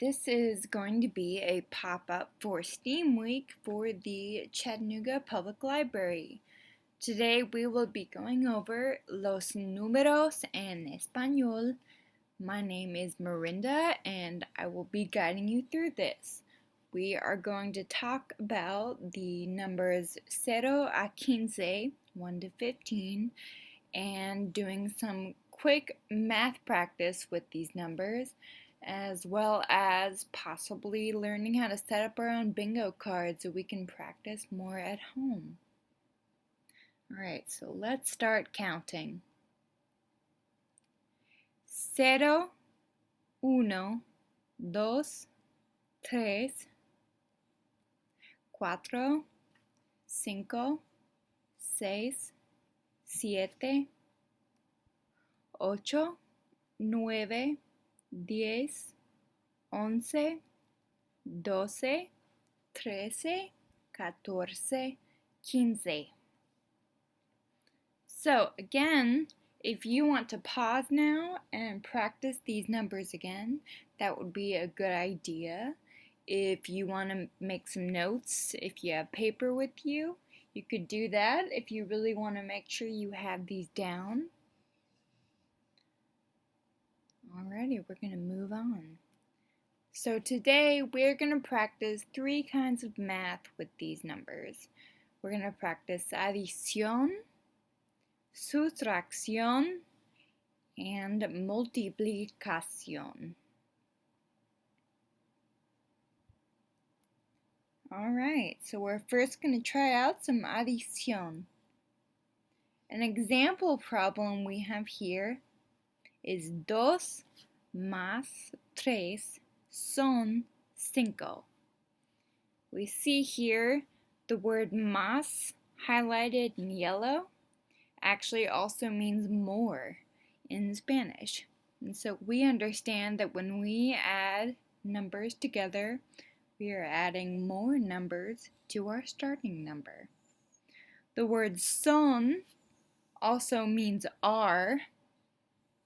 This is going to be a pop-up for STEAM Week for the Chattanooga Public Library. Today we will be going over los números en español. My name is Marinda and I will be guiding you through this. We are going to talk about the numbers 0 a 15, 1 to 15, and doing some quick math practice with these numbers, as well as possibly learning how to set up our own bingo cards so we can practice more at home. Alright, so let's start counting. 0, 1, 2, 3, 4, 5, 6, 7, 8, 9, 10, 11, 12, 13, 14, 15. So again, if you want to pause now and practice these numbers again, that would be a good idea. If you want to make some notes, if you have paper with you, you could do that if you really want to make sure you have these down. Alrighty, we're going to move on. So today we're going to practice 3 kinds of math with these numbers. We're going to practice adición, sustracción, and multiplicación. Alright, so we're first going to try out some adición. An example problem we have here is 2 más 3 son 5. We see here the word más highlighted in yellow actually also means more in Spanish. And so we understand that when we add numbers together, we are adding more numbers to our starting number. The word son also means are.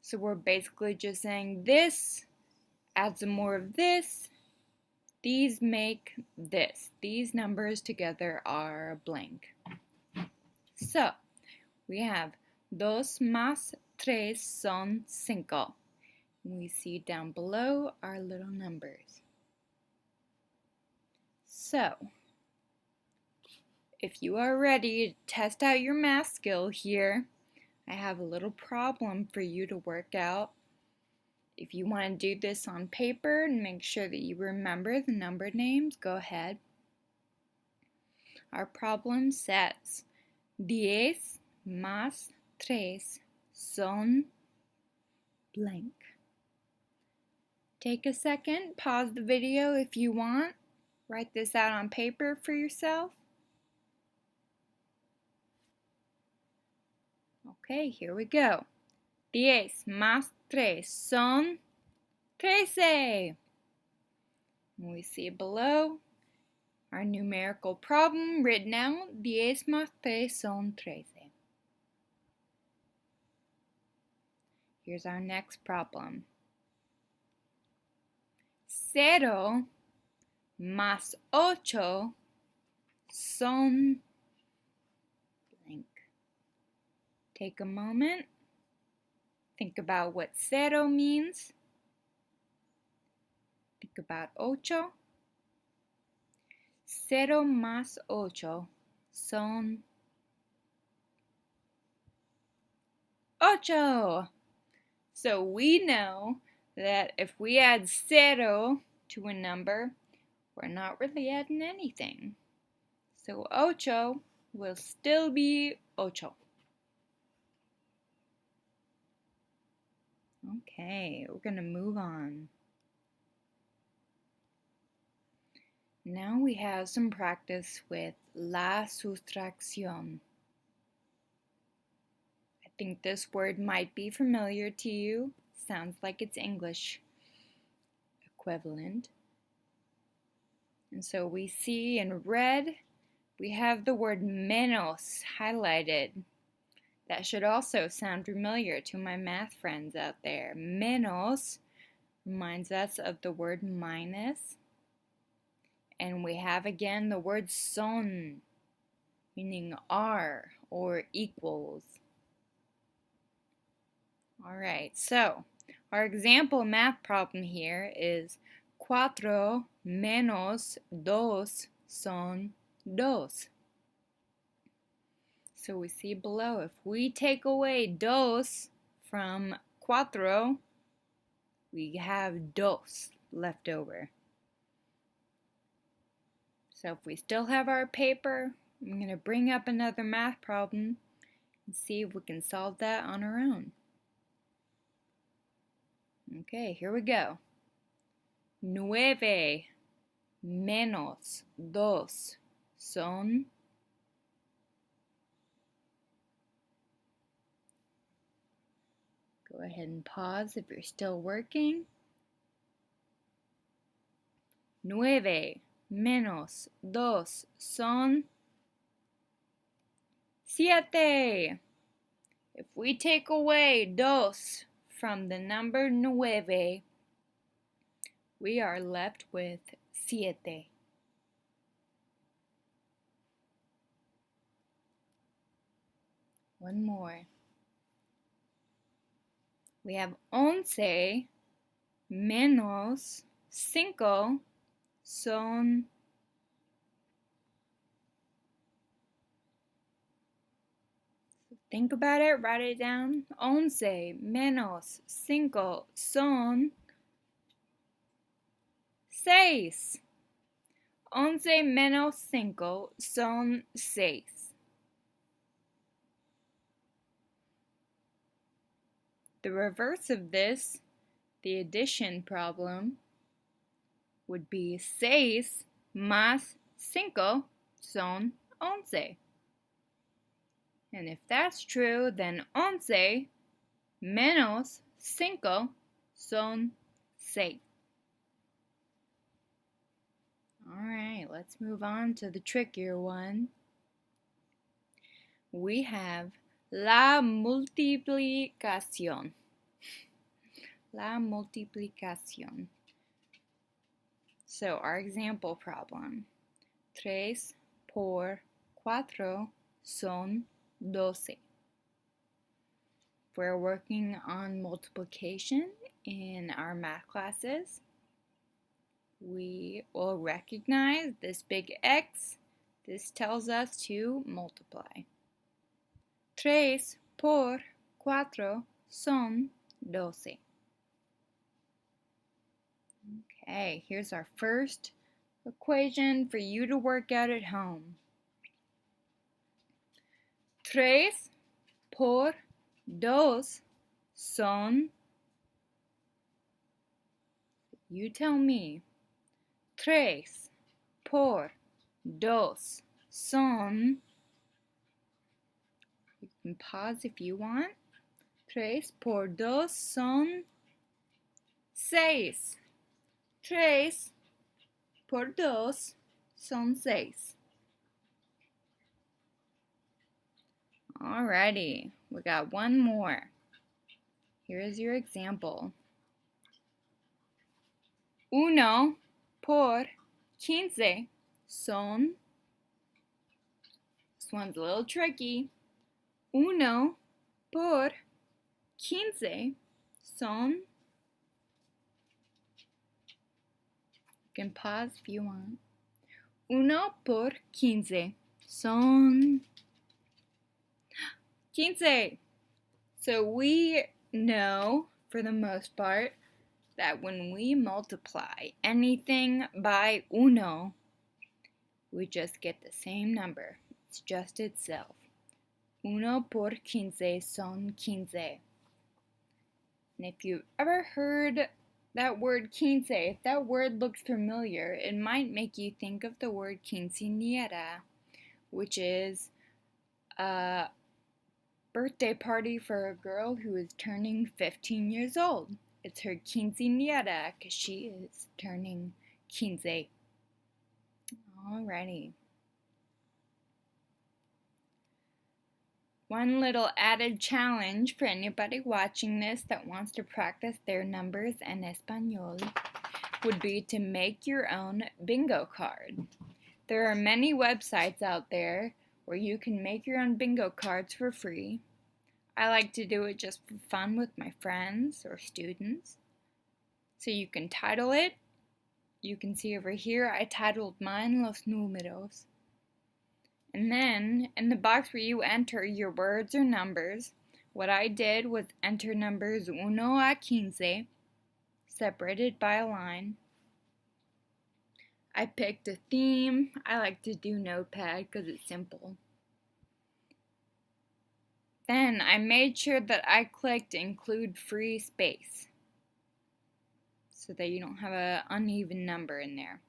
So we're basically just saying this adds some more of this. These make this. These numbers together are blank. So we have 2 más 3 son 5. We see down below our little numbers. So if you are ready to test out your math skill here, I have a little problem for you to work out. If you want to do this on paper and make sure that you remember the number names, go ahead. Our problem says 10 más 3 son blank. Take a second, pause the video if you want. Write this out on paper for yourself. Okay, here we go. 10 más 3 son 13. And we see below our numerical problem written out. 10 más 3 son 13. Here's our next problem. 0 más 8 son blank. Take a moment. Think about what 0 means. Think about 8. 0 más 8 son 8. So we know that if we add 0 to a number, we're not really adding anything. So 8 will still be 8. Okay, we're going to move on. Now we have some practice with la sustracción. I think this word might be familiar to you. Sounds like it's English equivalent. And so we see in red, we have the word menos highlighted. That should also sound familiar to my math friends out there. Menos reminds us of the word minus. And we have again the word son, meaning are or equals. Alright, so our example math problem here is 4 menos 2 son 2. So we see below, if we take away 2 from 4, we have 2 left over. So if we still have our paper, I'm going to bring up another math problem and see if we can solve that on our own. Okay, here we go. 9 menos 2 son. Go ahead and pause if you're still working. 9 menos 2 son 7. If we take away 2 from the number 9, we are left with 7. One more. We have 11 menos 5 son. Think about it, write it down. 11 menos 5 son 6. 11 menos 5 son 6. The reverse of this, the addition problem, would be 6 más 5 son 11. And if that's true, then 11 menos 5 son 6. Alright, let's move on to the trickier one. We have la multiplicación. La multiplicación. So our example problem. 3 por 4 son 12. We're working on multiplication in our math classes. We will recognize this big X. This tells us to multiply. 3 por 4 son 12. Okay, here's our first equation for you to work out at home. 3 por 2 son, you tell me, 3 por 2 son, you can pause if you want, 3 por 2 son 6. 3 por 2 son 6. Alrighty, we got one more. Here's your example. 1 por 15 son, this one's a little tricky. 1 por 15 son, you can pause if you want. 1 por 15 son 15. So we know, for the most part, that when we multiply anything by uno, we just get the same number. It's just itself. 1 por 15 son 15. And if you've ever heard that word quince, if that word looks familiar, it might make you think of the word quinceañera, which is a birthday party for a girl who is turning 15 years old. It's her quinceañera because she is turning 15. Alrighty. One little added challenge for anybody watching this that wants to practice their numbers en español would be to make your own bingo card. There are many websites out there where you can make your own bingo cards for free. I like to do it just for fun with my friends or students. So you can title it. You can see over here I titled mine Los Números. And then in the box where you enter your words or numbers, what I did was enter numbers 1 a 15 separated by a line. I picked a theme. I like to do Notepad because it's simple. Then I made sure that I clicked include free space so that you don't have an uneven number in there.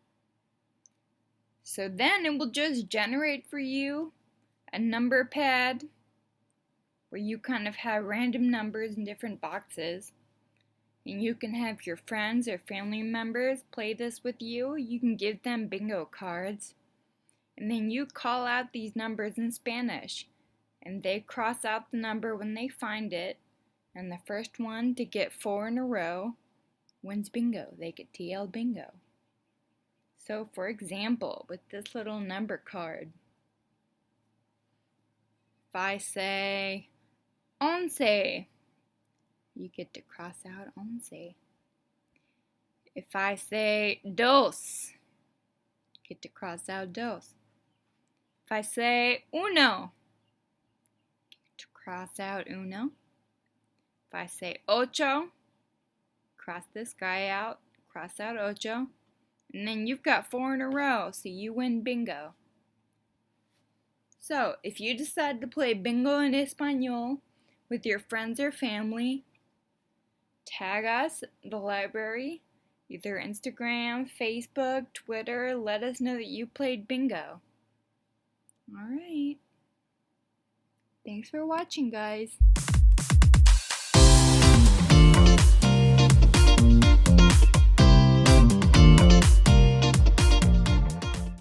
So then it will just generate for you a number pad where you kind of have random numbers in different boxes. And you can have your friends or family members play this with you. You can give them bingo cards. And then you call out these numbers in Spanish. And they cross out the number when they find it. And the first one to get 4 in a row wins bingo. They get TL bingo. So for example, with this little number card, if I say 11, you get to cross out 11. If I say dos, you get to cross out dos. If I say uno, to cross out uno. If I say ocho, cross this guy out, cross out ocho. And then you've got 4 in a row, so you win bingo. So, if you decide to play bingo en español with your friends or family, tag us, the library, either Instagram, Facebook, Twitter. Let us know that you played bingo. Alright. Thanks for watching, guys.